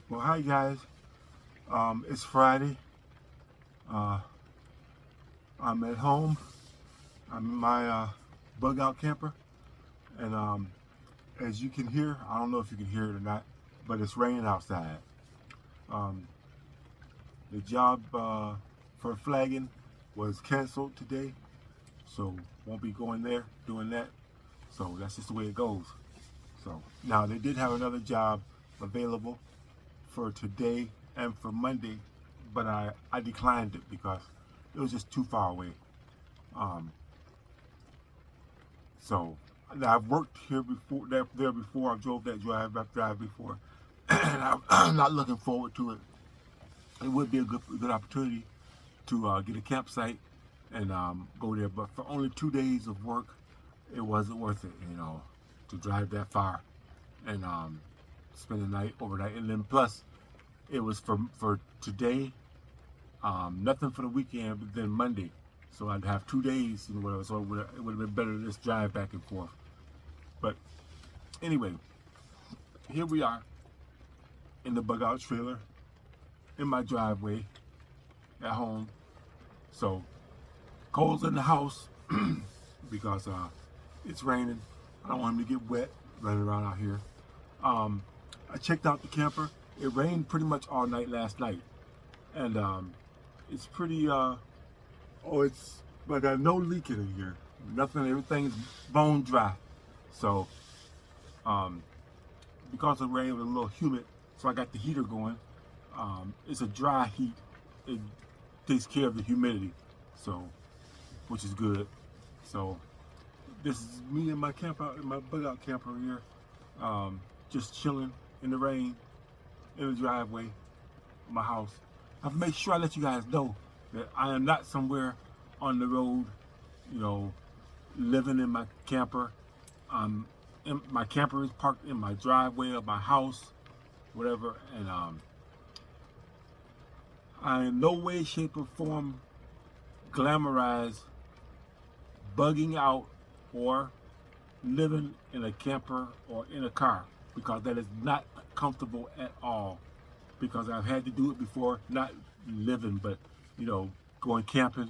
Well, hi guys. It's Friday. Uh, I'm at home. I'm in my bug out camper, and as you can hear, I don't know if you can hear it or not, but it's raining outside. Um, the job for flagging was canceled today, so won't be going there doing that. So that's just the way it goes. So now they did have another job available for today and for Monday, but I declined it because it was just too far away. Um, so now I've worked here before, there before. I drove that drive before, and I'm not looking forward to it. It would be a good opportunity to get a campsite and go there, but for only 2 days of work, it wasn't worth it. To drive that far and spend the night overnight, and then plus it was for today. Nothing for the weekend, but then Monday. So I'd have 2 days and whatever. So it would have been better to just drive back and forth. But anyway, here we are in the bug out trailer in my driveway at home. So Cole's in the house because it's raining. I don't want him to get wet running around out here. I checked out the camper. It rained pretty much all night last night, and it's pretty. It's but there's no leaking in here. Nothing. Everything is bone dry. So because of the rain, it was a little humid. So I got the heater going. It's a dry heat. It takes care of the humidity, so which is good. So this is me in my camper, in my bug out camper here, just chilling in the rain in the driveway of my house. I've made sure I let you guys know that I am not somewhere on the road, living in my camper. My camper is parked in my driveway of my house, whatever, and I in no way, shape, or form glamorize bugging out or living in a camper or in a car, because that is not comfortable at all. Because I've had to do it before, not living, but going camping.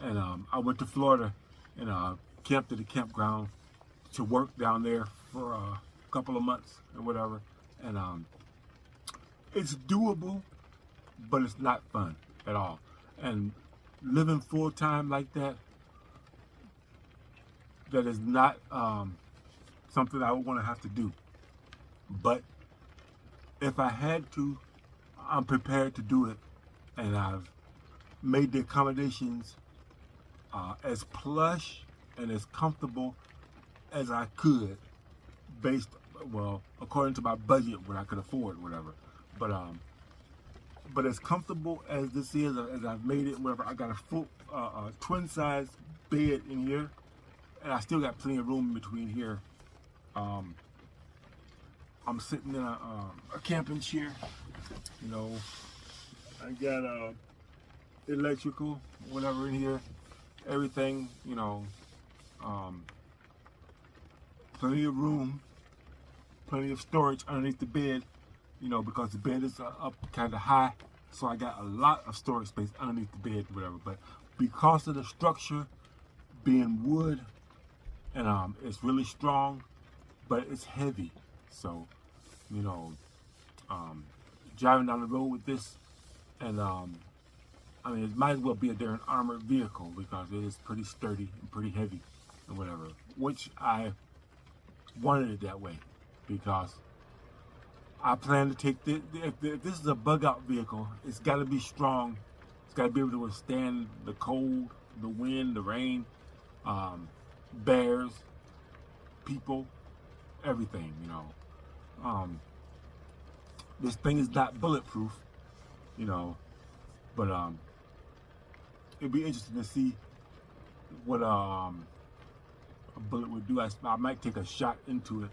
And I went to Florida and camped at a campground to work down there for a couple of months or whatever. And it's doable, but it's not fun at all. And living full time like that is not something I would want to have to do. But if I had to, I'm prepared to do it, and I've made the accommodations as plush and as comfortable as I could, according to my budget, what I could afford, whatever. But as comfortable as this is, as I've made it, whatever. I got a full twin size bed in here, and I still got plenty of room in between here. I'm sitting in a camping chair. I got electrical, whatever in here, everything. Plenty of room, plenty of storage underneath the bed. Because the bed is up kind of high, so I got a lot of storage space underneath the bed, whatever. But because of the structure being wood, and it's really strong, but it's heavy, so driving down the road with this, and it might as well be an armored vehicle because it is pretty sturdy and pretty heavy and whatever. Which I wanted it that way because I plan to take this. If this is a bug out vehicle, it's got to be strong. It's got to be able to withstand the cold, the wind, the rain, bears, people, everything. This thing is not bulletproof, but it'd be interesting to see what a bullet would do. I might take a shot into it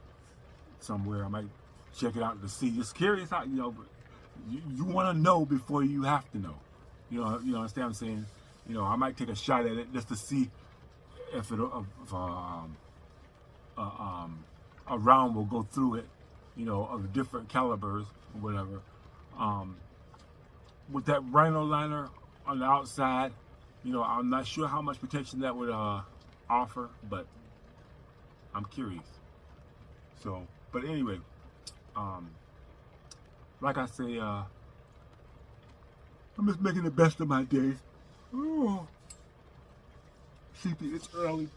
somewhere. I might check it out to see. Just curious how, but you want to know before you have to know. You understand what I'm saying? I might take a shot at it just to see if a round will go through it, of different calibers or whatever. Um, with that Rhino liner on the outside, you know, I'm not sure how much protection that would offer, but I'm curious. So, but anyway, um, like I say, I'm just making the best of my days. Oh, sleepy. It's early.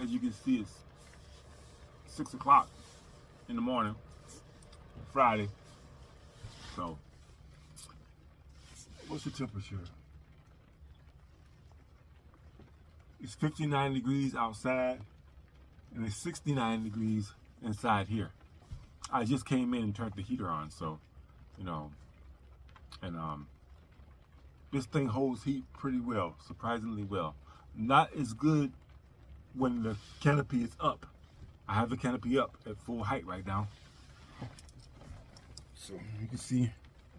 As you can see, it's 6 o'clock in the morning, Friday. So, what's the temperature? It's 59 degrees outside, and it's 69 degrees inside here. I just came in and turned the heater on, so, you know, and this thing holds heat pretty well, surprisingly well. Not as good when the canopy is up. I have the canopy up at full height right now. So you can see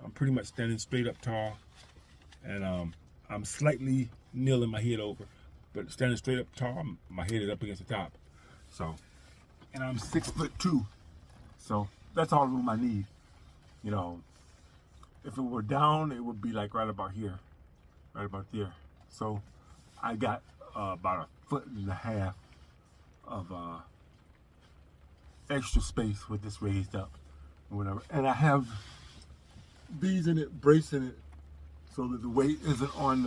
I'm pretty much standing straight up tall, and I'm slightly kneeling my head over, but standing straight up tall, my head is up against the top. So, and I'm 6'2", so that's all the room I need. You know, if it were down, it would be like right about here, right about there. So I got about 1.5 feet of extra space with this raised up or whatever. And I have these in it, bracing it so that the weight isn't on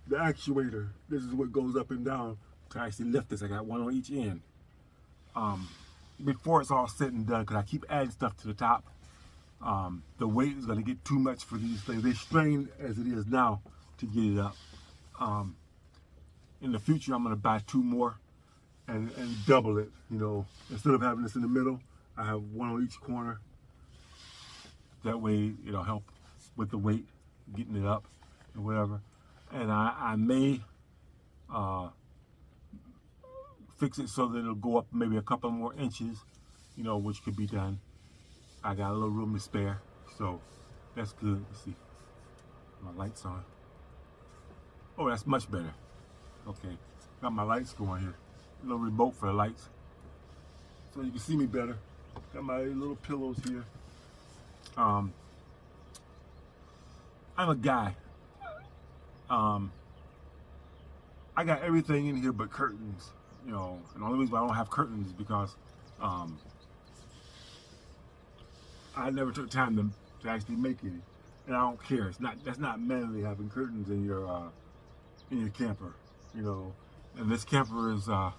the actuator. This is what goes up and down to actually lift this. I got one on each end. Before it's all said and done, because I keep adding stuff to the top, the weight is going to get too much for these things. They strain as it is now to get it up. In the future, I'm going to buy 2 more and double it. You know, instead of having this in the middle, I have one on each corner. That way, it'll help with the weight, getting it up and whatever. And I may fix it so that it'll go up maybe a couple more inches, you know, which could be done. I got a little room to spare, so that's good. Let's see, my lights on. Oh, that's much better. Okay, got my lights going here. A little remote for the lights, so you can see me better. Got my little pillows here. I'm a guy. I got everything in here but curtains, you know, and the only reason why I don't have curtains is because I never took time to actually make any, and I don't care. That's not manly having curtains in your camper, you know. And this camper is not,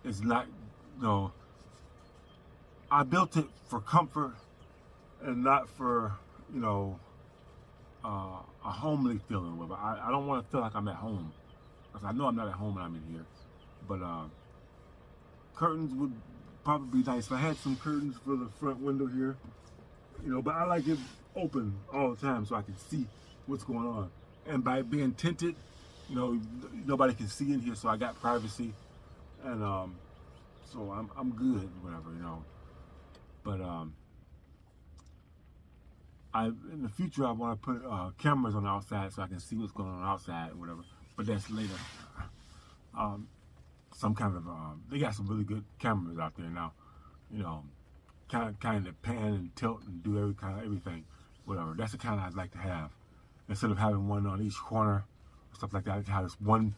you know. I built it for comfort and not for, you know, a homely feeling with it. I don't want to feel like I'm at home, because I know I'm not at home when I'm in here. But curtains would probably be nice if I had some curtains for the front window here, you know. But I like it open all the time so I can see what's going on. And by being tinted, you know, nobody can see in here, so I got privacy, and so I'm good, whatever, you know. But in the future, I want to put cameras on the outside so I can see what's going on outside or whatever. But that's later. Some kind of they got some really good cameras out there now. You know, kind of pan and tilt and do everything, whatever. That's the kind I'd like to have. Instead of having one on each corner, stuff like that, I have this one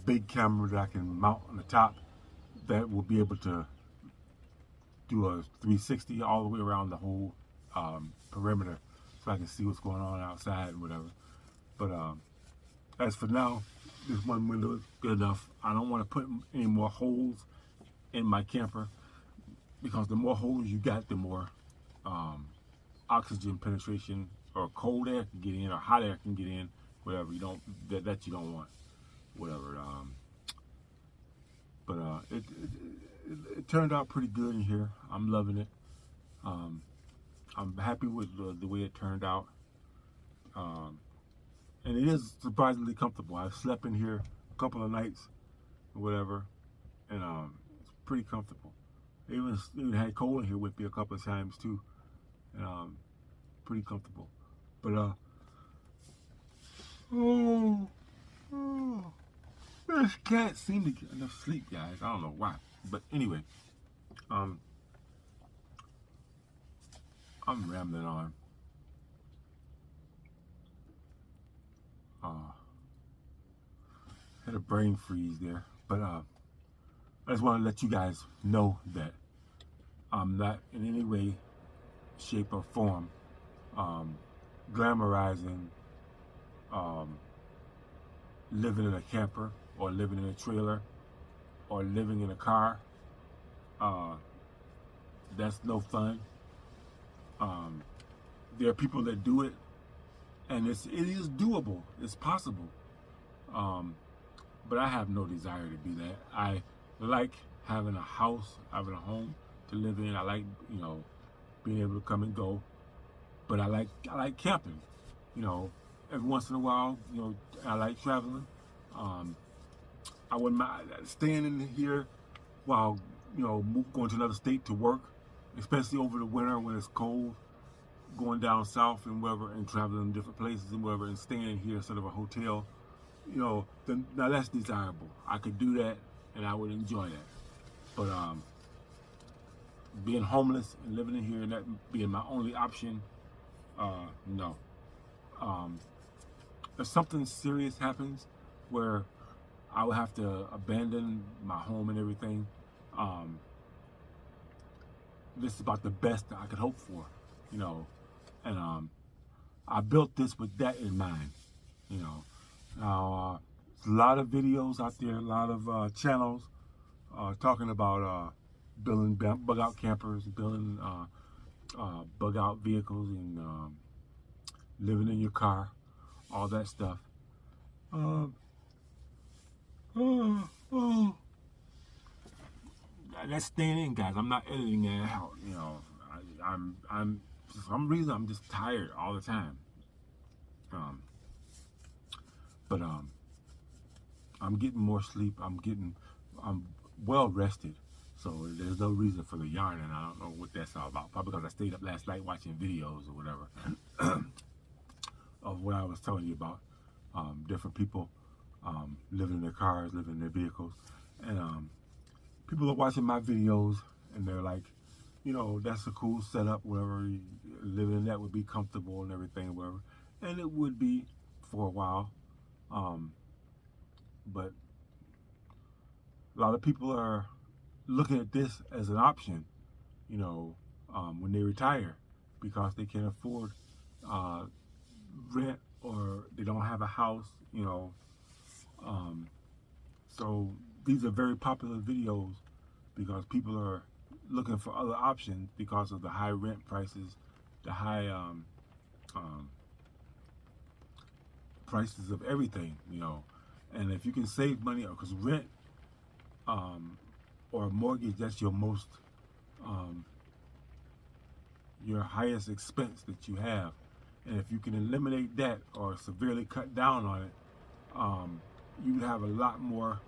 big camera that I can mount on the top that will be able to do a 360 all the way around the whole perimeter, so I can see what's going on outside and whatever. But as for now, this one window is good enough. I don't want to put any more holes in my camper, because the more holes you got, the more oxygen penetration, or cold air can get in, or hot air can get in, whatever. You don't that you don't want, whatever. But it turned out pretty good in here. I'm loving it. I'm happy with the way it turned out. And it is surprisingly comfortable. I've slept in here a couple of nights or whatever, and it's pretty comfortable. Even had Cole in here with me a couple of times too, and pretty comfortable. But this cat seemed to get enough sleep, guys. I don't know why, but anyway, I'm rambling on. Had a brain freeze there, but I just want to let you guys know that I'm not in any way, shape, or form glamorizing living in a camper or living in a trailer or living in a car. That's no fun. There are people that do it, and it is doable. It's possible. But I have no desire to do that. I like having a house, having a home to live in. I like, being able to come and go. But I like camping. Every once in a while, I like traveling. I wouldn't mind staying in here while, going to another state to work, especially over the winter when it's cold, going down south and wherever and traveling different places and wherever and staying here instead of a hotel. Then now that's desirable. I could do that and I would enjoy that. But being homeless and living in here and that being my only option, no. If something serious happens where I would have to abandon my home and everything, this is about the best that I could hope for, and I built this with that in mind, Now, there's a lot of videos out there, a lot of channels talking about building bug out campers, building bug out vehicles, and living in your car, all that stuff. That's staying in, guys. I'm not editing that out. I'm for some reason I'm just tired all the time. But I'm getting more sleep. I'm well rested. So there's no reason for the yarning. I don't know what that's all about. Probably because I stayed up last night watching videos or whatever of what I was telling you about. Different people living in their cars, living in their vehicles. And people are watching my videos and they're like, that's a cool setup, whatever. Living in that would be comfortable and everything, whatever. And it would be for a while. But a lot of people are looking at this as an option, when they retire because they can't afford rent or they don't have a house, So these are very popular videos because people are looking for other options because of the high rent prices, the high prices of everything, And if you can save money, because rent or a mortgage, that's your most, your highest expense that you have. And if you can eliminate that or severely cut down on it, you would have a lot more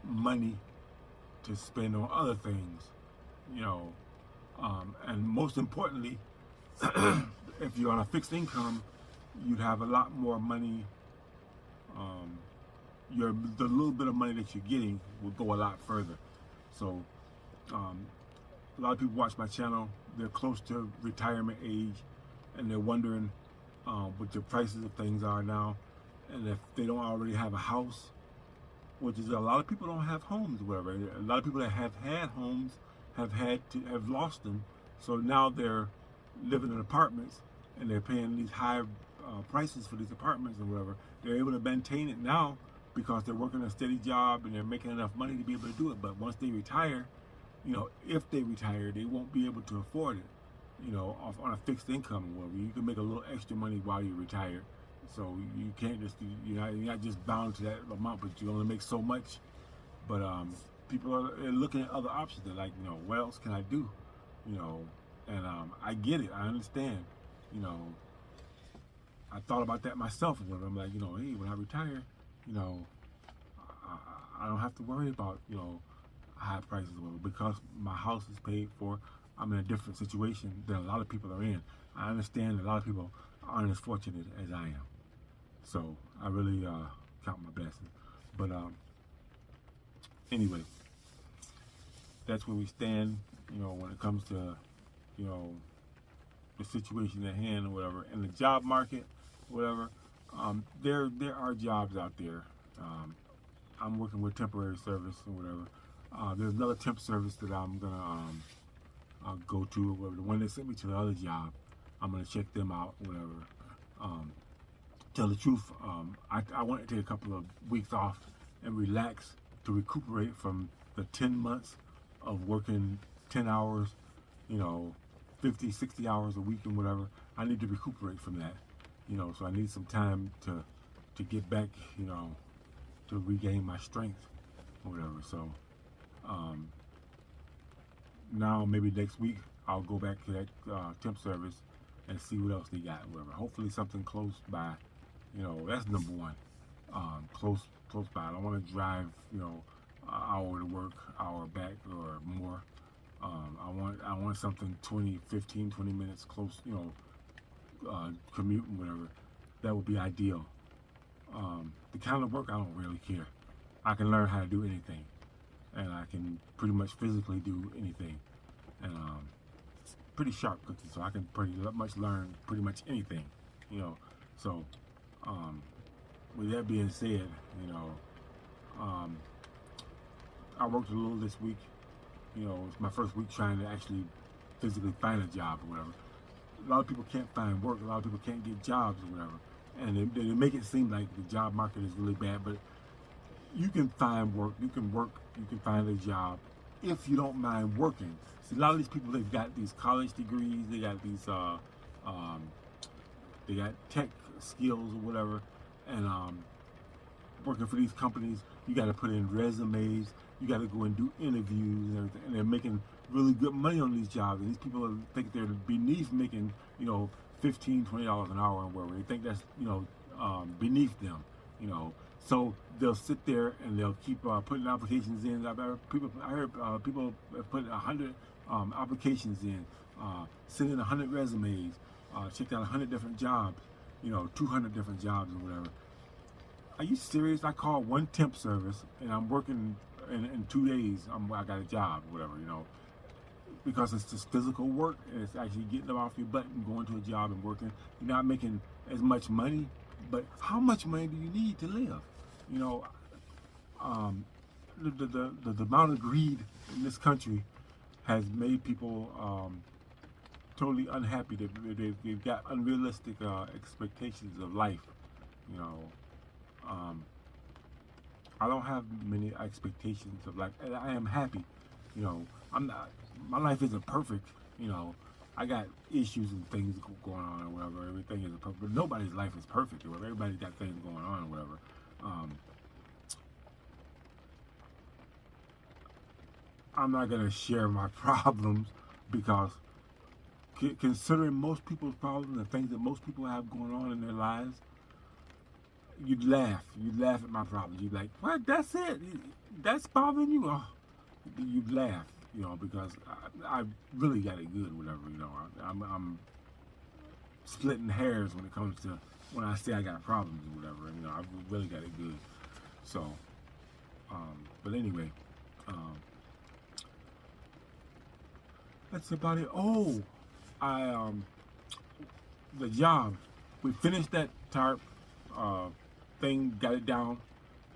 money to spend on other things, and most importantly, if you're on a fixed income, you'd have a lot more money. The little bit of money that you're getting will go a lot further. So a lot of people watch my channel, they're close to retirement age, and they're wondering what the prices of things are now, and if they don't already have a house, which is a lot of people don't have homes or whatever. A lot of people that have had homes have lost them, so now they're living in apartments and they're paying these high prices for these apartments and whatever. They're able to maintain it now because they're working a steady job and they're making enough money to be able to do it. But once they retire, if they retire, they won't be able to afford it, on a fixed income or whatever. You can make a little extra money while you retire. So you can't just, you're not just bound to that amount, but you only make so much. But people are looking at other options. They're like, what else can I do? And I get it. I understand. I thought about that myself. I'm like, hey, when I retire, I don't have to worry about, high prices because my house is paid for. I'm in a different situation than a lot of people are in. I understand that a lot of people aren't as fortunate as I am. So I really count my blessings. But anyway, that's where we stand, when it comes to, the situation at hand or whatever. In the job market, whatever, there are jobs out there. I'm working with temporary service or whatever. There's another temp service that I'm gonna go to. Whatever. The one that sent me to the other job, I'm gonna check them out. Whatever. Tell the truth, I want to take a couple of weeks off and relax to recuperate from the 10 months of working 10 hours, 50, 60 hours a week and whatever. I need to recuperate from that, so I need some time to get back, to regain my strength or whatever. So now maybe next week I'll go back to that temp service and see what else they got, whatever. Hopefully something close by, that's number one. Close by. I don't want to drive, an hour to work, hour back or more. I want something 15, 20 minutes close, commute and whatever. That would be ideal. The kind of work, I don't really care. I can learn how to do anything, and I can pretty much physically do anything, and pretty sharp cookie, so I can pretty much learn pretty much anything, So, with that being said, I worked a little this week. It's my first week trying to actually physically find a job or whatever. A lot of people can't find work. A lot of people can't get jobs or whatever. And they make it seem like the job market is really bad, but you can find work. You can find a job if you don't mind working. See, a lot of these people, they've got these college degrees. They got these, they got tech skills or whatever. And working for these companies, you got to put in resumes. You got to go and do interviews and everything. And they're making really good money on these jobs. And these people think they're beneath making, $15, $20 an hour or whatever. They think that's, beneath them, So they'll sit there and they'll keep putting applications in. I heard people put 100 applications in, send in 100 resumes, checked out 100 different jobs, 200 different jobs or whatever. Are you serious? I called one temp service and I'm working in 2 days. I got a job, whatever, because it's just physical work and it's actually getting up off your butt and going to a job and working. You're not making as much money, but how much money do you need to live? The amount of greed in this country has made people totally unhappy. They've got unrealistic expectations of life. I don't have many expectations of life, and I am happy. I'm not. My life isn't perfect. I got issues and things going on or whatever. Everything isn't perfect, but nobody's life is perfect or whatever. Everybody's got things going on or whatever. I'm not gonna share my problems because considering most people's problems and things that most people have going on in their lives, you'd laugh at my problems. You'd be like, what, that's it? That's bothering you? Oh, you'd laugh, because I really got it good, whatever, I'm splitting hairs when it comes to when I say I got problems or whatever, I really got it good. So, but anyway, that's about it. Oh, the job, we finished that tarp thing, got it down,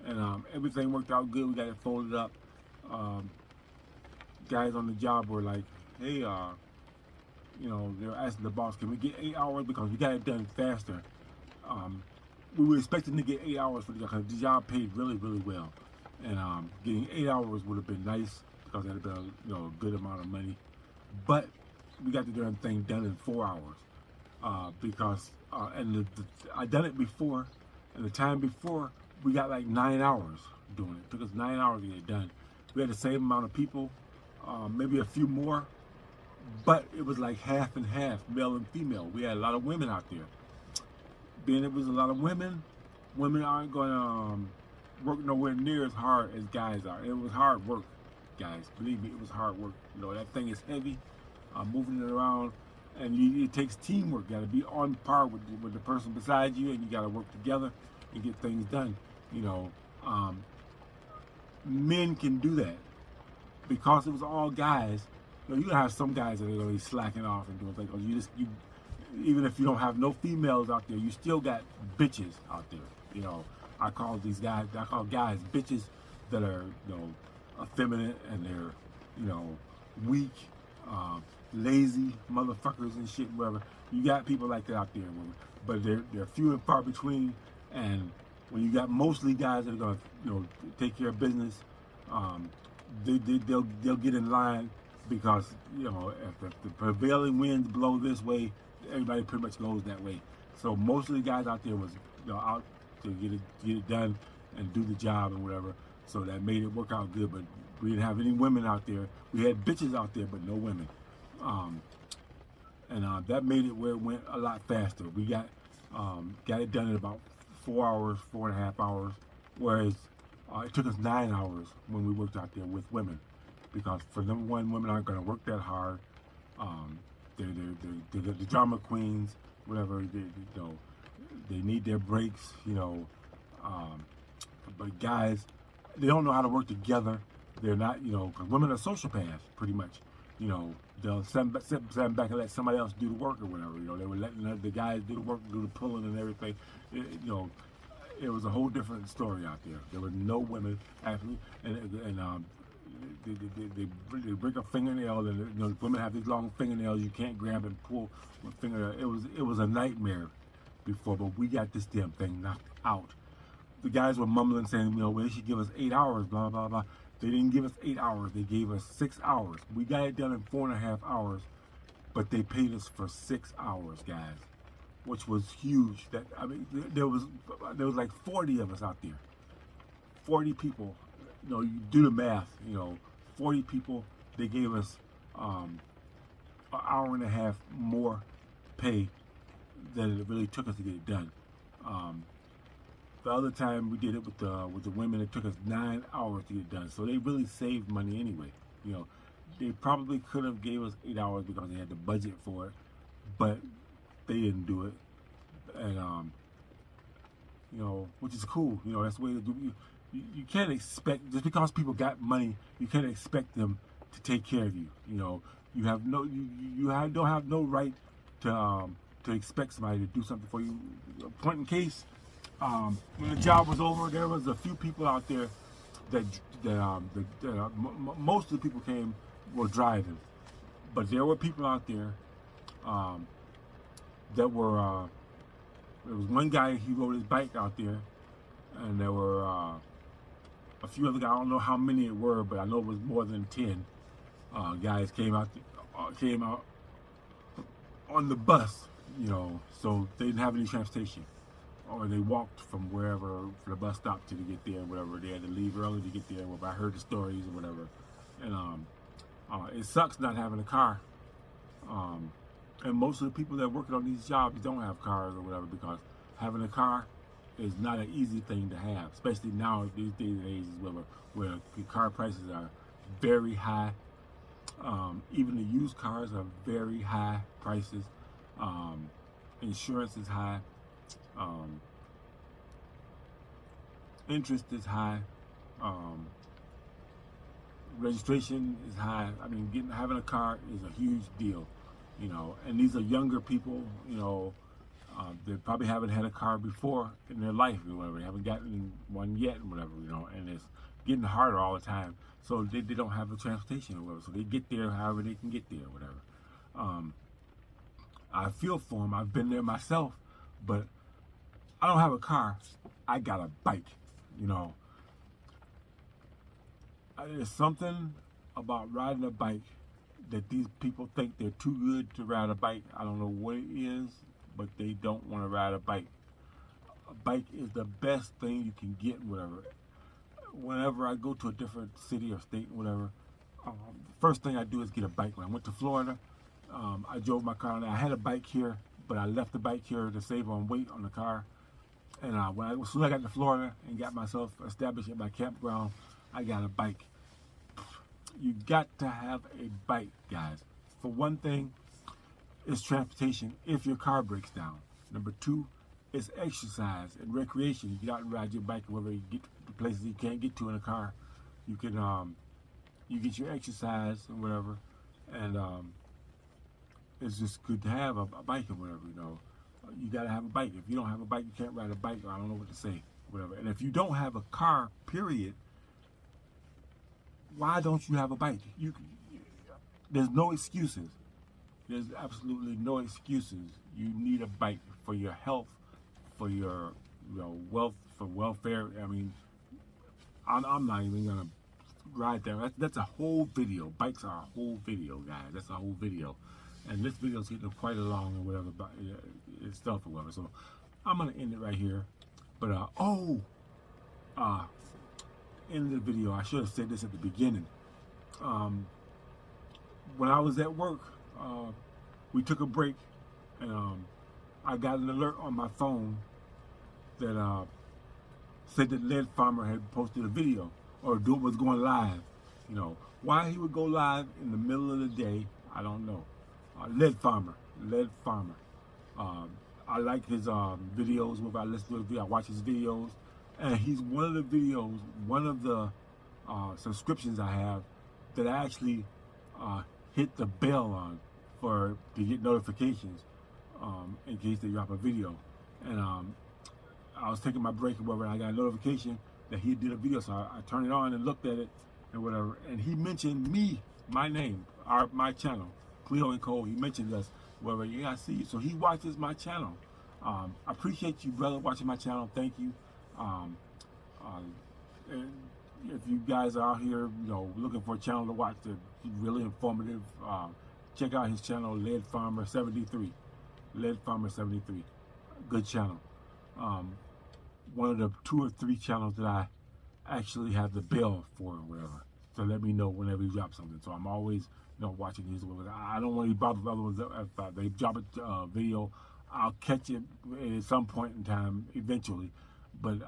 and everything worked out good. We got it folded up. Guys on the job were like, hey, they were asking the boss, can we get 8 hours because we got it done faster. We were expecting to get 8 hours for the job because the job paid really, really well, and getting 8 hours would have been nice because that would have been a good amount of money. But we got the darn thing done in 4 hours because I done it before, and the time before we got like 9 hours doing it. It took us 9 hours to get it done. We had the same amount of people, maybe a few more, but it was like half and half, male and female. We had a lot of women out there. Being it was a lot of women aren't going to work nowhere near as hard as guys are. It was hard work, guys. Believe me, it was hard work. That thing is heavy, moving it around, and it takes teamwork. You got to be on par with the person beside you, and you got to work together and get things done. Men can do that because it was all guys. You gonna have some guys that are gonna be slacking off and doing things. Even if you don't have no females out there, you still got bitches out there. You know, I call guys bitches that are, effeminate, and they're, weak, lazy motherfuckers and shit, whatever. You got people like that out there, but they're few and far between. And when you got mostly guys that are gonna, take care of business, they'll get in line, because if the prevailing winds blow this way, everybody pretty much goes that way. So most of the guys out there was, out to get it done and do the job and whatever. So that made it work out good. But we didn't have any women out there. We had bitches out there, but no women. And that made it where it went a lot faster. We got it done in about 4 hours, 4.5 hours, whereas it took us 9 hours when we worked out there with women, because for number one, women aren't going to work that hard. They're the drama queens, whatever. They need their breaks, but guys, they don't know how to work together. They're not, because women are sociopaths, pretty much. They'll sit back and let somebody else do the work or whatever. They were letting the guys do the work, do the pulling and everything. It was a whole different story out there. There were no women actually, and they break a fingernail, and women have these long fingernails. You can't grab and pull with fingernail. It was a nightmare before, but we got this damn thing knocked out. The guys were mumbling, saying, well, they should give us 8 hours, blah, blah, blah. They didn't give us 8 hours. They gave us 6 hours. We got it done in 4.5 hours, but they paid us for 6 hours, guys, which was huge. There was like 40 of us out there, 40 people. You do the math. 40 people. They gave us an hour and a half more pay than it really took us to get it done. The other time we did it with the women, it took us 9 hours to get done. So they really saved money anyway. They probably could have gave us 8 hours because they had the budget for it, but they didn't do it. And which is cool. That's the way to do it. You can't expect, just because people got money, you can't expect them to take care of you. You have don't have no right to expect somebody to do something for you. Point in case, when the job was over, there was a few people out there that most of the people were driving, but there were people out there that were. There was one guy, he rode his bike out there, and there were a few other guys. I don't know how many it were, but I know it was more than 10 guys came out on the bus. So they didn't have any transportation, or they walked from wherever, from the bus stop to get there, whatever. They had to leave early to get there. I heard the stories or whatever, and it sucks not having a car. And most of the people that are working on these jobs don't have cars or whatever, because having a car is not an easy thing to have, especially now these days and ages where the car prices are very high. Even the used cars are very high prices. Insurance is high. Interest is high. Registration is high. Having a car is a huge deal. And these are younger people. They probably haven't had a car before in their life or whatever. They haven't gotten one yet and whatever. And it's getting harder all the time. So they don't have the transportation or whatever. So they get there however they can get there or whatever. I feel for them. I've been there myself, but I don't have a car. I got a bike. There's something about riding a bike that these people think they're too good to ride a bike. I don't know what it is, but they don't want to ride a bike. A bike is the best thing you can get, whatever. Whenever I go to a different city or state, whatever, first thing I do is get a bike. When I went to Florida, I drove my car. I had a bike here, but I left the bike here to save on weight on the car. And as soon as I got to Florida and got myself established at my campground, I got a bike. You got to have a bike, guys. For one thing, it's transportation if your car breaks down. Number two, it's exercise and recreation. You get out and ride your bike, whether you get to places you can't get to in a car. You can you get your exercise and whatever. and it's just good to have a bike or whatever. You know, you gotta have a bike. If you don't have a bike, you can't ride a bike. Or I don't know what to say, whatever. And if you don't have a car, period, why don't you have a bike? There's no excuses. There's absolutely no excuses. You need a bike for your health, for your wealth, for welfare. I mean, I'm not even gonna ride there. That's a whole video. Bikes are a whole video, guys. That's a whole video. And this video is getting quite along or whatever, but it's stuff or whatever. So I'm gonna end it right here. But in the video, I should have said this at the beginning. When I was at work, we took a break, and I got an alert on my phone that said that Lead Farmer had posted a video or was going live. You know, why he would go live in the middle of the day, I don't know. Lead Farmer. I like his videos. Whenever I listen to his video, I watch his videos, and he's one of the subscriptions I have that I actually hit the bell on to get notifications in case they drop a video. And I was taking my break or whatever, and I got a notification that he did a video, so I turned it on and looked at it and whatever. And he mentioned me, my name, my channel, Cleo and Cole. He mentioned us, whatever. Yeah, I see you. So he watches my channel. I appreciate you, brother, watching my channel. Thank you. And if you guys are out here, looking for a channel to watch that's really informative, check out his channel, Lead Farmer 73. Lead Farmer 73. Good channel. One of the 2 or 3 channels that I actually have the bell for or whatever. So let me know whenever he drops something. So I'm always, watching his. I don't want to bother the other ones. If they drop a video, I'll catch it at some point in time eventually. But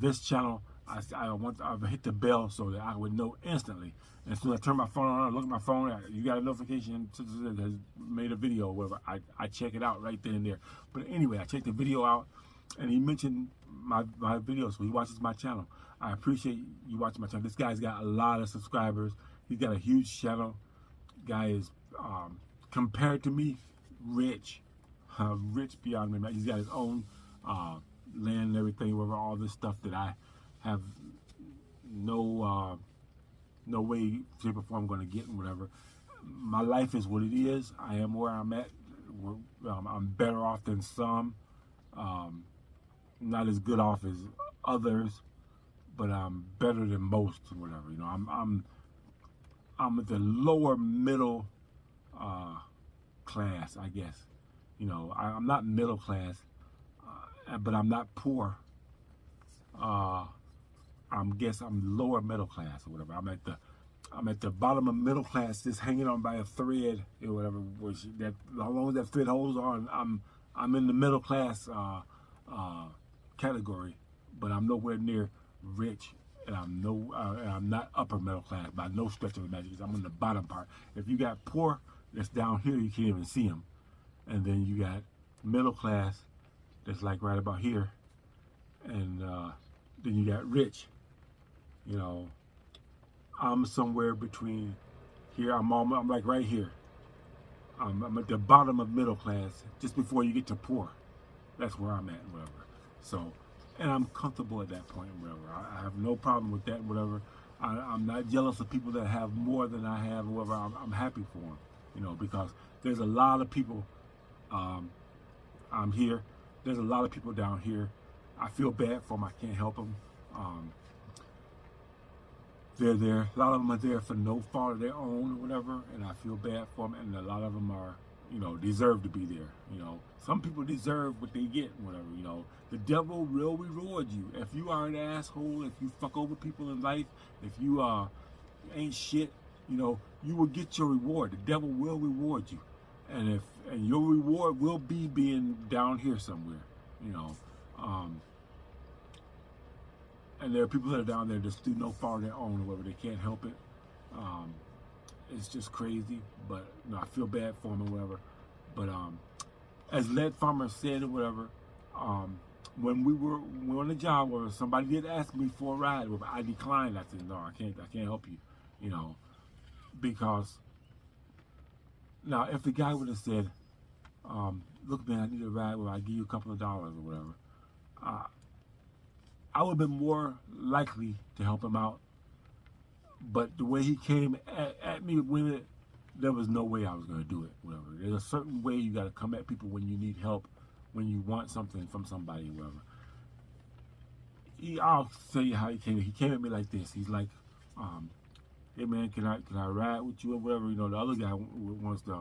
this channel, I've hit the bell so that I would know instantly. And as soon as I turn my phone on, I look at my phone, you got a notification that has made a video or whatever. I check it out right then and there. But anyway, I checked the video out, and he mentioned my video, so he watches my channel. I appreciate you watching my channel. This guy's got a lot of subscribers. He's got a huge channel. Guy is, compared to me, rich beyond me. He's got his own land and everything, whatever, all this stuff that I have no way, shape, or form going to get and whatever. My life is what it is. I am where I'm at. I'm better off than some. Not as good off as others, but I'm better than most or whatever. I'm at the lower middle class, I guess. I'm not middle class, but I'm not poor. I'm lower middle class or whatever. I'm at the bottom of middle class, just hanging on by a thread or whatever. As long as that thread holds on, I'm in the middle class category, but I'm nowhere near rich, and I'm not upper middle class by no stretch of the imagination. I'm in the bottom part. If you got poor, that's down here, you can't even see them, and then you got middle class, that's like right about here, and then you got rich. I'm somewhere between here. I'm like right here. I'm at the bottom of middle class, just before you get to poor. That's where I'm at, whatever. So, and I'm comfortable at that point, whatever. I have no problem with that, whatever. I'm not jealous of people that have more than I have, whatever. I'm happy for them, because there's a lot of people. I'm here. There's a lot of people down here. I feel bad for them. I can't help them. They're there. A lot of them are there for no fault of their own or whatever, and I feel bad for them. And a lot of them are, deserve to be there. Some people deserve what they get, whatever. The devil will reward you if you are an asshole. If you fuck over people in life, if you ain't shit, you will get your reward. The devil will reward you, and your reward will be being down here somewhere. And there are people that are down there just through no fault of their own, or whatever. They can't help it. It's just crazy, but I feel bad for them or whatever. But as Lead Farmer said or whatever, when we were on the job, where somebody did ask me for a ride, I declined. I said, no, I can't help you, because Now, if the guy would have said, look, man, I need a ride, well, I give you a couple of dollars or whatever, I would have been more likely to help him out. But the way he came at me with it, there was no way I was going to do it, whatever. There's a certain way you got to come at people when you need help, when you want something from somebody, whatever. I'll tell you how he came. He came at me like this. He's like, hey man, can I ride with you or whatever? You know, the other guy wants to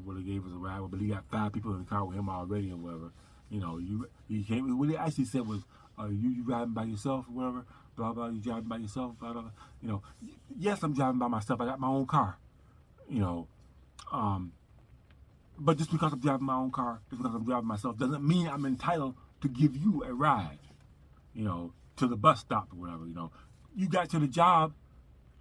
would have gave us a ride, but he got 5 people in the car with him already or whatever. You know, he came. What he actually said was, you riding by yourself or whatever? Blah blah. You driving by yourself? Blah blah. You know, yes, I'm driving by myself. I got my own car. You know, but just because I'm driving my own car, just because I'm driving myself, doesn't mean I'm entitled to give you a ride. You know, to the bus stop or whatever. You know, you got to the job,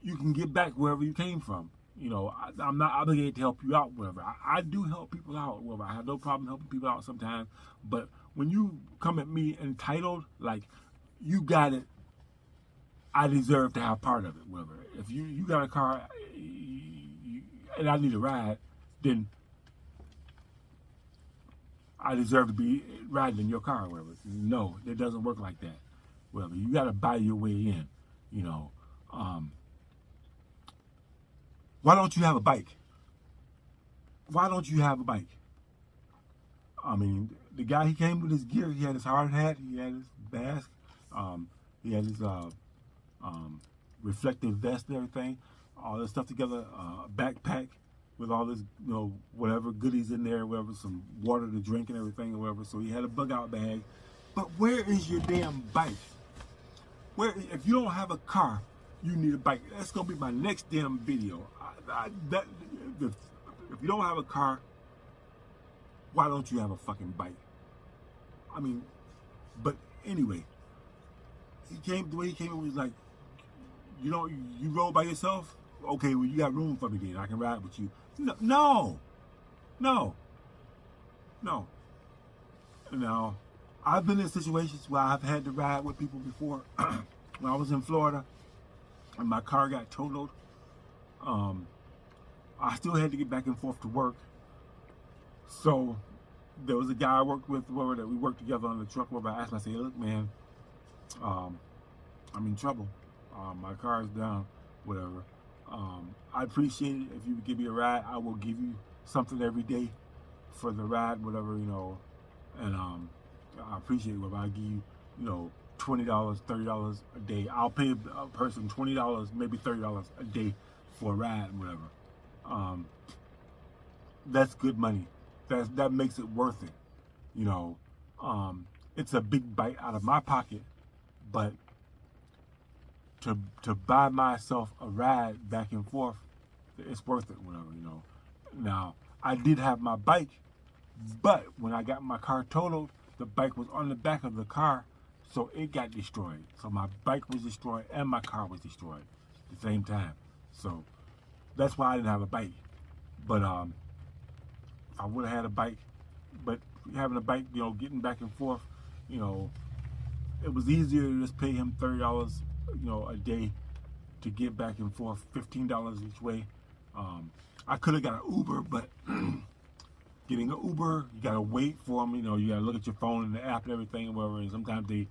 you can get back wherever you came from. You know, I'm not obligated to help you out, whatever. I do help people out, whatever. I have no problem helping people out sometimes. But when you come at me entitled, like, you got it, I deserve to have part of it, whatever. If you got a car and I need a ride, then I deserve to be riding in your car or whatever. No, it doesn't work like that. Whatever. You got to buy your way in, you know. Why don't you have a bike? Why don't you have a bike? I mean, the guy, he came with his gear. He had his hard hat. He had his mask. He had his reflective vest and everything. All this stuff together. Backpack with all this, you know, whatever goodies in there, whatever, some water to drink and everything, or whatever. So he had a bug out bag. But where is your damn bike? Where, if you don't have a car, you need a bike. That's gonna be my next damn video. If you don't have a car, why don't you have a fucking bike? I mean, but anyway, the way he came, it was like, you know, you roll by yourself. Okay, well, you got room for me then. I can ride with you. No. Now, I've been in situations where I've had to ride with people before. When I was in Florida and my car got totaled, I still had to get back and forth to work. So there was a guy I worked with, that we worked together on the truck, where I asked him, I said, look, man, I'm in trouble. My car is down, whatever. I appreciate it if you would give me a ride. I will give you something every day for the ride, whatever, you know. And I appreciate it. Whether I give you, you know, $20, $30 a day. I'll pay a person $20, maybe $30 a day for a ride, whatever. That's good money. That makes it worth it. You know, it's a big bite out of my pocket, but to buy myself a ride back and forth, it's worth it, whatever, you know. Now, I did have my bike, but when I got my car totaled, the bike was on the back of the car, so it got destroyed. So my bike was destroyed and my car was destroyed at the same time. So that's why I didn't have a bike. But if I would have had a bike, but having a bike, you know, getting back and forth, you know, it was easier to just pay him $30, you know, a day to get back and forth, $15 each way. I could have got an Uber, but getting an Uber, you gotta wait for them. You know, you gotta look at your phone and the app and everything, and whatever. And sometimes they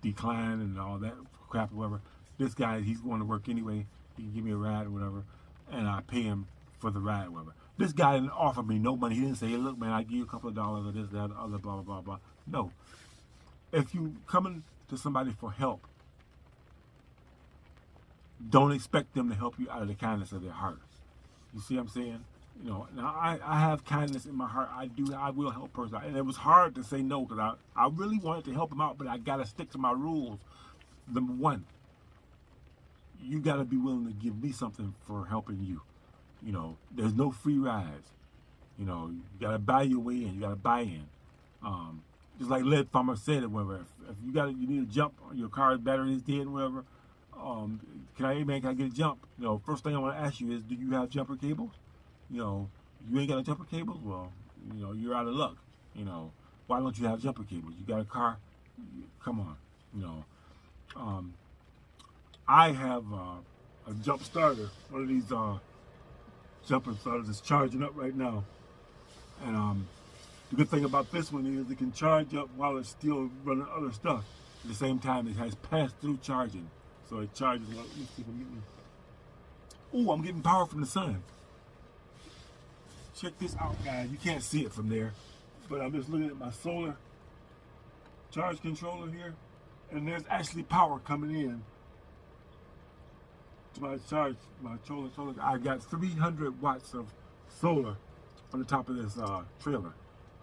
decline and all that crap, or whatever. This guy, he's going to work anyway. He can give me a ride or whatever, and I pay him for the ride, or whatever. This guy didn't offer me no money. He didn't say, hey, look, man, I give you a couple of dollars or this, that, other, blah, blah, blah, blah. No. If you coming to somebody for help, don't expect them to help you out of the kindness of their heart. You see what I'm saying? You know, now I have kindness in my heart. I will help a person. And it was hard to say no, because I really wanted to help him out, but I got to stick to my rules. Number one, you got to be willing to give me something for helping you. You know, there's no free rides. You know, you got to buy your way in. You got to buy in. Just like Lead Farmer said, whatever. If you need a jump, your car's battery is dead, whatever. Can I get a jump? You know, first thing I want to ask you is, do you have jumper cables? You know, you ain't got a jumper cables? Well, you know, you're out of luck. You know, why don't you have jumper cables? You got a car? Come on. You know, I have a jump starter, one of these jumping started. It's charging up right now. And the good thing about this one is it can charge up while it's still running other stuff. At the same time, it has pass-through charging. So it charges. Let me see if I'm getting. Oh, I'm getting power from the sun. Check this out, guys. You can't see it from there, but I'm just looking at my solar charge controller here, and there's actually power coming in to my solar. I got 300 watts of solar on the top of this trailer.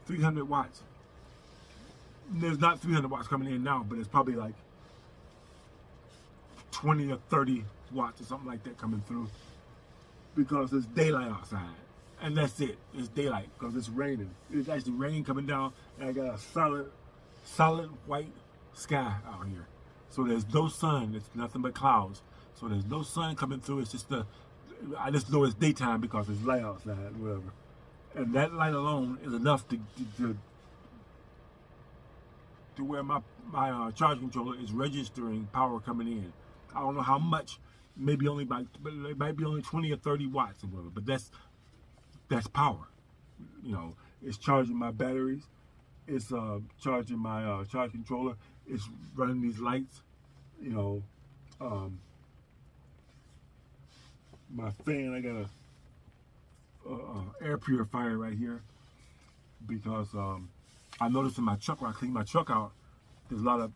300 watts. There's not 300 watts coming in now, but it's probably like 20 or 30 watts or something like that coming through, because it's daylight outside. And that's it. It's daylight because it's raining. It's actually rain coming down, and I got a solid white sky out here. So there's no sun. It's nothing but clouds. So there's no sun coming through. It's just I just know it's daytime because it's light outside, whatever. And that light alone is enough to where my charge controller is registering power coming in. I don't know how much. Maybe only it might be only 20 or 30 watts or whatever. But that's power. You know, it's charging my batteries. It's charging my charge controller. It's running these lights. You know, my fan. I got a air purifier right here because I noticed in my truck when I clean my truck out, there's a lot of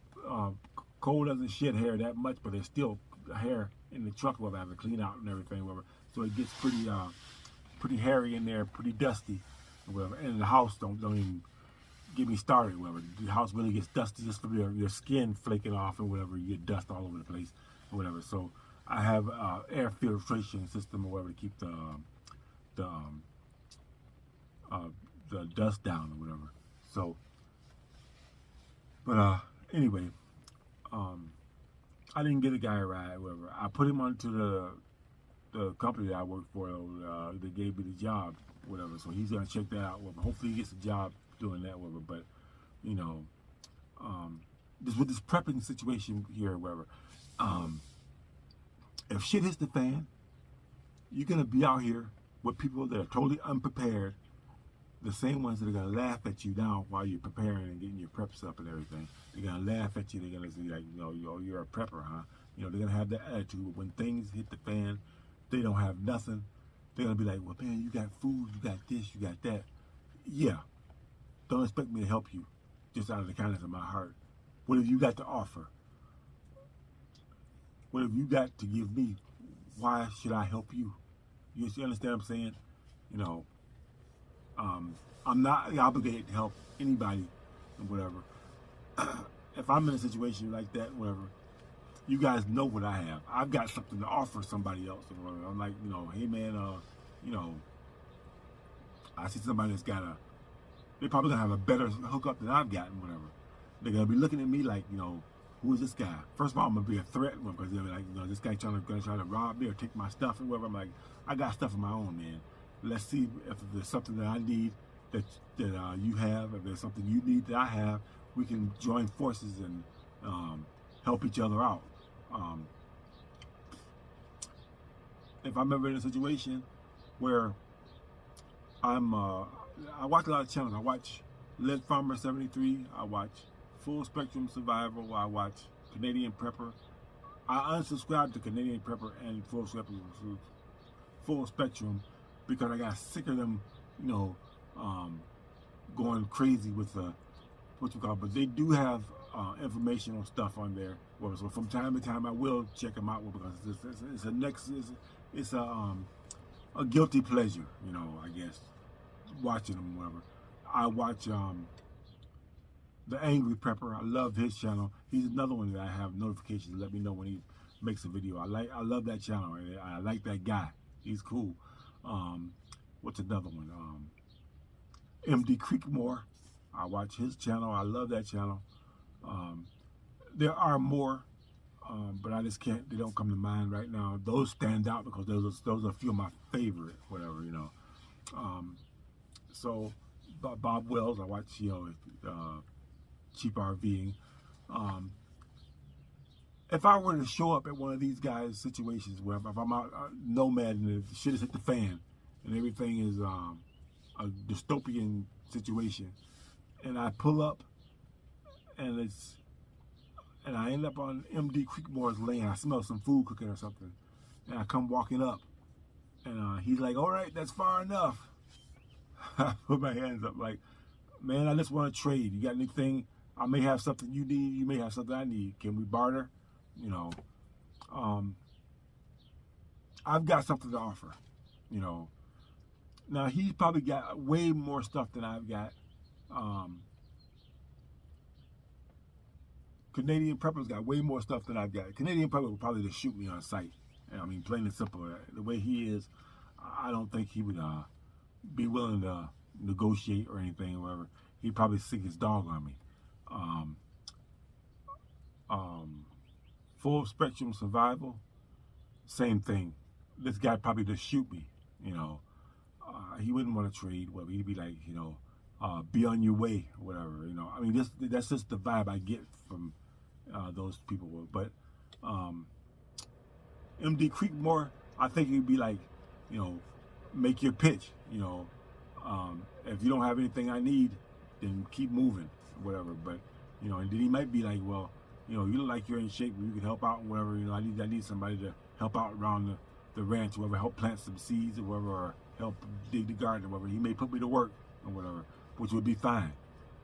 coal doesn't shed hair that much, but there's still hair in the truck where I have to clean out and everything, whatever. So it gets pretty hairy in there, pretty dusty, whatever. And the house don't even get me started, whatever. The house really gets dusty just from your skin flaking off and whatever. You get dust all over the place, or whatever. So I have air filtration system or whatever to keep the dust down or whatever. So, but anyway, I didn't get a guy a ride, whatever. I put him onto the company that I work for. They gave me the job, whatever. So he's gonna check that out. Whatever. Hopefully he gets a job doing that, whatever. But you know, with this prepping situation here, whatever. If shit hits the fan, you're gonna be out here with people that are totally unprepared, the same ones that are gonna laugh at you now while you're preparing and getting your preps up and everything. They're gonna laugh at you. They're gonna say like, you know, you're a prepper, huh? You know, they're gonna have that attitude. But when things hit the fan, they don't have nothing. They're gonna be like, well, man, you got food, you got this, you got that. Yeah. Don't expect me to help you, just out of the kindness of my heart. What have you got to offer? What have you got to give me? Why should I help you? You understand what I'm saying? You know, I'm not obligated to help anybody or whatever. If I'm in a situation like that, whatever, you guys know what I have. I've got something to offer somebody else or whatever. I'm like, you know, hey man, you know, I see somebody that's got they're probably gonna have a better hookup than I've gotten, whatever. They're gonna be looking at me like, you know, who is this guy? First of all, I'm gonna be a threat because they'll be like, you know, this guy gonna try to rob me or take my stuff or whatever. I'm like, I got stuff of my own, man. Let's see if there's something that I need that you have. If there's something you need that I have, we can join forces and help each other out. If I'm ever in a situation where I watch a lot of channels. I watch Lead Farmer 73. I watch Full Spectrum Survival. I watch Canadian Prepper. I unsubscribed to Canadian Prepper and Full Spectrum because I got sick of them, you know, going crazy with but they do have informational stuff on there. So from time to time, I will check them out because it's a guilty pleasure, you know, I guess, watching them, whatever. I watch The Angry Prepper. I love his channel. He's another one that I have notifications to let me know when he makes a video. I love that channel. I like that guy. He's cool. What's another one? MD Creekmore. I watch his channel. I love that channel. There are more, but I just can't. They don't come to mind right now. Those stand out because those are a few of my favorite, whatever, you know. So Bob Wells. I watch, you know, cheap RVing. If I were to show up at one of these guys' situations where if I'm out nomad and the shit has hit the fan, and everything is a dystopian situation. And I pull up, and I end up on MD Creekmore's lane. I smell some food cooking or something, and I come walking up, and he's like, "All right, that's far enough." I put my hands up like, "Man, I just want to trade. You got anything? I may have something you need. You may have something I need. Can we barter?" You know, I've got something to offer. You know, now he's probably got way more stuff than I've got. Canadian Prepper's got way more stuff than I've got. Canadian Prepper would probably just shoot me on sight. I mean, plain and simple. The way he is, I don't think he would be willing to negotiate or anything or whatever. He'd probably sick his dog on me. Full spectrum survival, same thing. This guy probably just shoot me. You know, he wouldn't want to trade. Well, he'd be like, you know, be on your way, or whatever. You know, I mean, that's just the vibe I get from those people. But MD Creekmore, I think he'd be like, you know, make your pitch. You know, if you don't have anything I need, then keep moving, whatever. But you know, and then he might be like, well, you know, you look like you're in shape, you can help out, and whatever. You know, I need somebody to help out around the ranch, whatever, help plant some seeds or whatever, or help dig the garden or whatever. He may put me to work or whatever, which would be fine.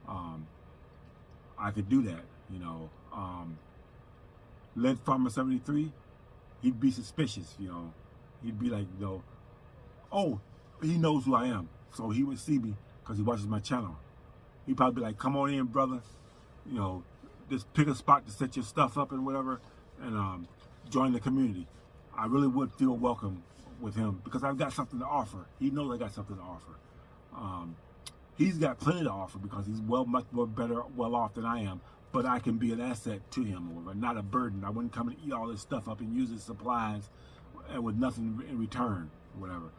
I could do that, you know. Lead Farmer 73, he'd be suspicious, you know. He'd be like, you know, oh, he knows who I am, so he would see me because he watches my channel. He'd probably be like, come on in, brother, you know, just pick a spot to set your stuff up and whatever, and join the community. I really would feel welcome with him because I've got something to offer. He knows I got something to offer. He's got plenty to offer because he's much more well off than I am, but I can be an asset to him, or not a burden. I wouldn't come and eat all this stuff up and use his supplies and with nothing in return, or whatever.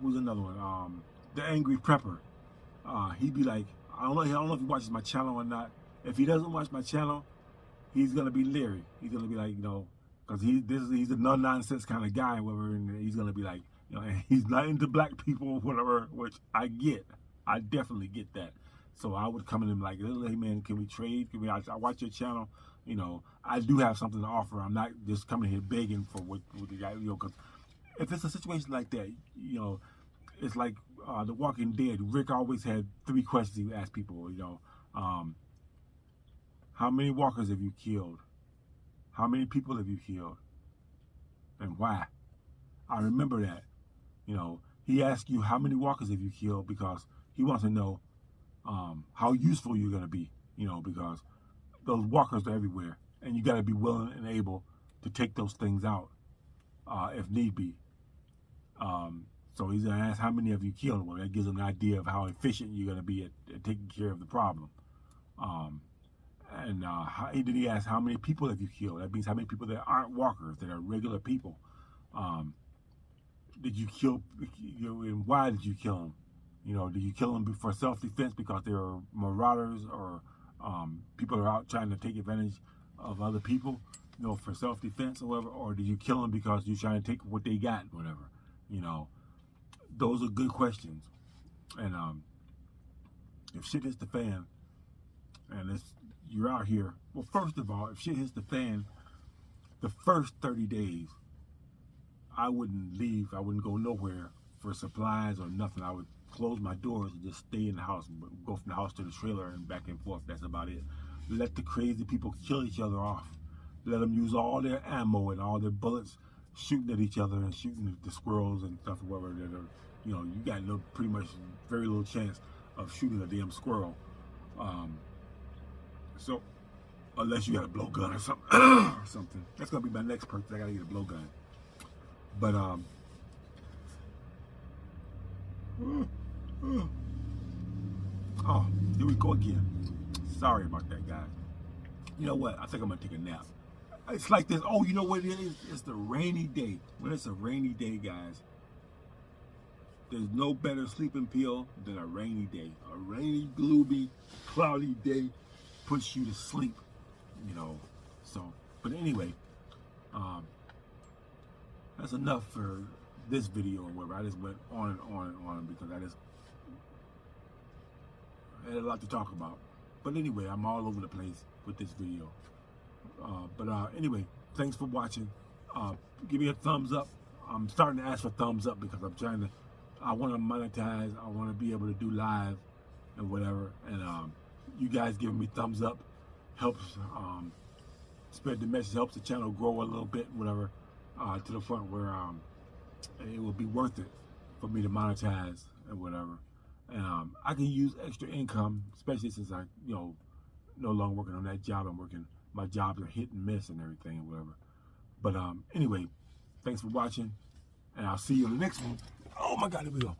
Who's another one? The Angry Prepper. He'd be like, I don't know if he watches my channel or not. If he doesn't watch my channel, he's gonna be leery. He's gonna be like, you know, because he's a no-nonsense kind of guy, whatever, and he's gonna be like, you know, and he's not into black people or whatever, which I get. I definitely get that. So I would come in and be like, hey man, can we trade? I watch your channel. You know, I do have something to offer. I'm not just coming here begging for what the guy, you know, because if it's a situation like that, you know, it's like The Walking Dead. Rick always had 3 questions he would ask people, you know. How many walkers have you killed? How many people have you killed? And why? I remember that. You know, he asked you how many walkers have you killed because he wants to know how useful you're going to be, you know, because those walkers are everywhere and you got to be willing and able to take those things out if need be. So he's going to ask how many of you killed. Well, that gives him an idea of how efficient you're going to be at taking care of the problem. And then he asked how many people have you killed. That means how many people that aren't walkers, that are regular people. Did you kill, you know, and why did you kill them? You know, did you kill them for self-defense because they were marauders or people are out trying to take advantage of other people, you know, for self-defense or whatever? Or did you kill them because you're trying to take what they got, whatever? You know, those are good questions. And if shit hits the fan and you're out here, well, first of all, if shit hits the fan, the first 30 days, I wouldn't leave. I wouldn't go nowhere for supplies or nothing. I would close my doors and just stay in the house, go from the house to the trailer and back and forth. That's about it. Let the crazy people kill each other off. Let them use all their ammo and all their bullets shooting at each other and shooting at the squirrels and stuff, whatever. That are, you know, you got pretty much very little chance of shooting a damn squirrel. So, unless you got a blowgun or something, that's gonna be my next purchase. I gotta get a blowgun. But oh, here we go again. Sorry about that, guys. You know what? I think I'm gonna take a nap. It's like this. Oh, you know what it is? It's the rainy day. When it's a rainy day, guys, there's no better sleeping pill than a rainy day. A rainy, gloomy, cloudy day puts you to sleep. You know. So, but anyway, that's enough for this video or whatever. I just went on and on and on because I had a lot to talk about. But anyway, I'm all over the place with this video. Anyway, thanks for watching. Give me a thumbs up. I'm starting to ask for thumbs up because I want to monetize. I want to be able to do live and whatever. And you guys giving me thumbs up helps spread the message, helps the channel grow a little bit, whatever, to the point where it will be worth it for me to monetize and whatever. And I can use extra income, especially since I, no longer working on that job. My jobs are hit and miss and everything and whatever. But anyway, thanks for watching, and I'll see you in the next one. Oh my God, here we go.